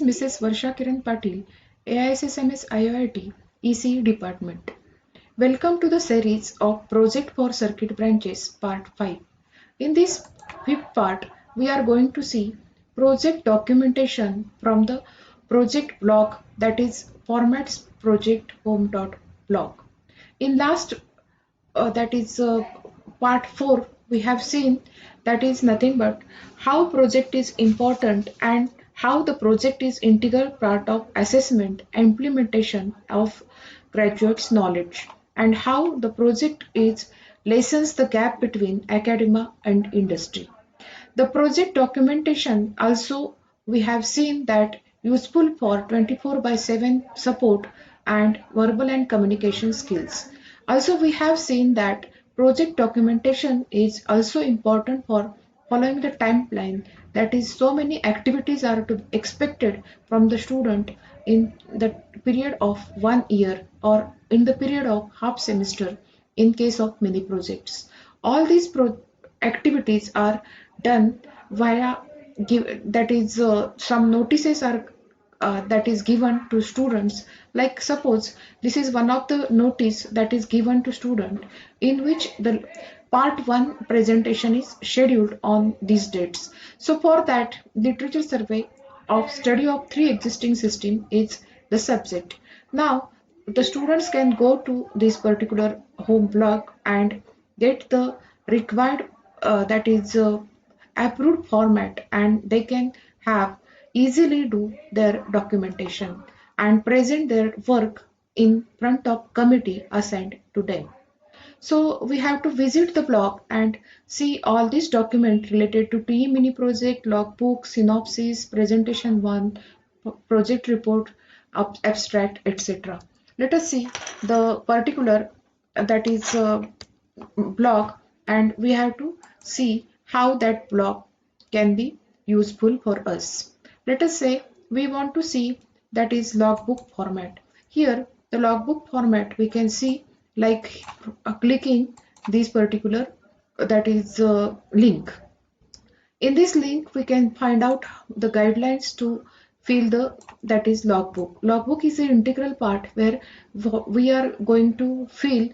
is Mrs. Varsha Kiran Patil, AISSMS IIT ECE Department. Welcome to the series of Project for Circuit Branches Part 5. In this fifth part, we are going to see project documentation from the project blog, that is formats project home.blog. In last that is part 4, we have seen that is nothing but how project is important and how the project is integral part of assessment and implementation of graduates knowledge, and how the project is lessens the gap between academia and industry. The project documentation also, we have seen that useful for 24 by 7 support and verbal and communication skills. Also, we have seen that project documentation is also important for following the timeline, that is so many activities are to be expected from the student in the period of 1 year or in the period of half semester in case of many projects. All these activities are done via that is some notices are that is given to students. Like suppose this is one of the notice that is given to student, in which the part 1 presentation is scheduled on these dates. So for that, literature survey of study of 3 existing system is the subject. Now the students can go to this particular home blog and get the required that is approved format, and they can have easily do their documentation and present their work in front of committee assigned to them. So we have to visit the blog and see all these documents related to TE mini project, logbook, synopsis, presentation 1, project report, abstract, etc. Let us see the particular that is blog, and we have to see how that blog can be useful for us. Let us say we want to see that is logbook format. Here the logbook format we can see like clicking this particular that is link. In this link we can find out the guidelines to fill the that is logbook. Logbook is an integral part where we are going to fill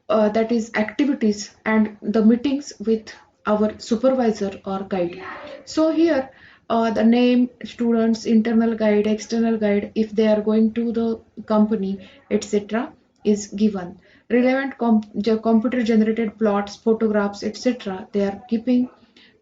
that is activities and the meetings with our supervisor or guide. So here the name, students, internal guide, external guide, if they are going to the company, etc. is given. Relevant computer generated plots, photographs, etc. they are keeping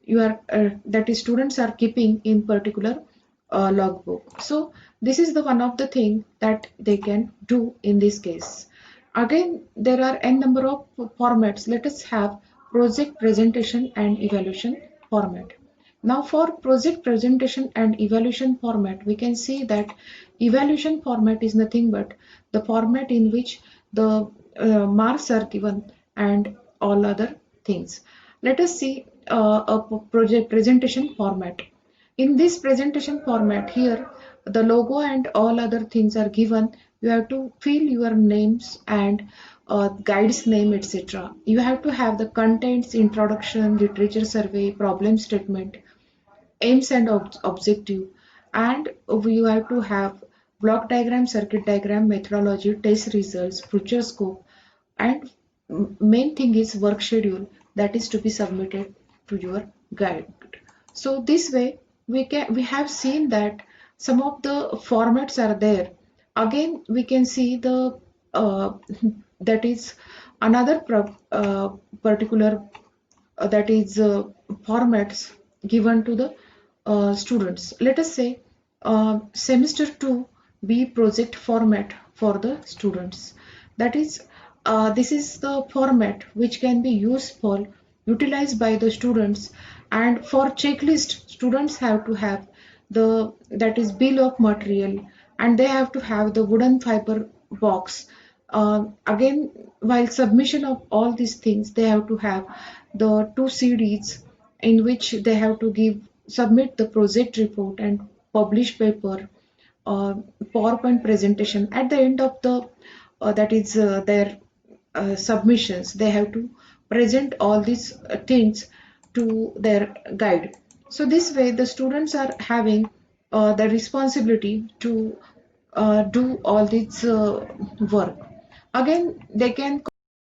your that is students are keeping in particular logbook. So this is the one of the thing that they can do in this case. Again, there are n number of formats. Let us have project presentation and evaluation format. Now for project presentation and evaluation format, we can see that evaluation format is nothing but the format in which the marks are given and all other things. Let us see a project presentation format. In this presentation format, here the logo and all other things are given. You have to fill your names and guide's name, etc. You have to have the contents, introduction, literature survey, problem statement, aims and objective, and you have to have block diagram, circuit diagram, methodology, test results, future scope, and main thing is work schedule that is to be submitted to your guide. So this way we have seen that some of the formats are there. Again we can see the that is another particular that is formats given to the students. Let us say semester 2 B project format for the students. That is this is the format which can be useful utilized by the students, and for checklist students have to have the that is bill of material, and they have to have the wooden fiber box. Again, while submission of all these things, they have to have the 2 CDs in which they have to give submit the project report and publish paper, uh, PowerPoint presentation. At the end of the that is their submissions, they have to present all these things to their guide. So this way the students are having the responsibility to do all this work. Again, they can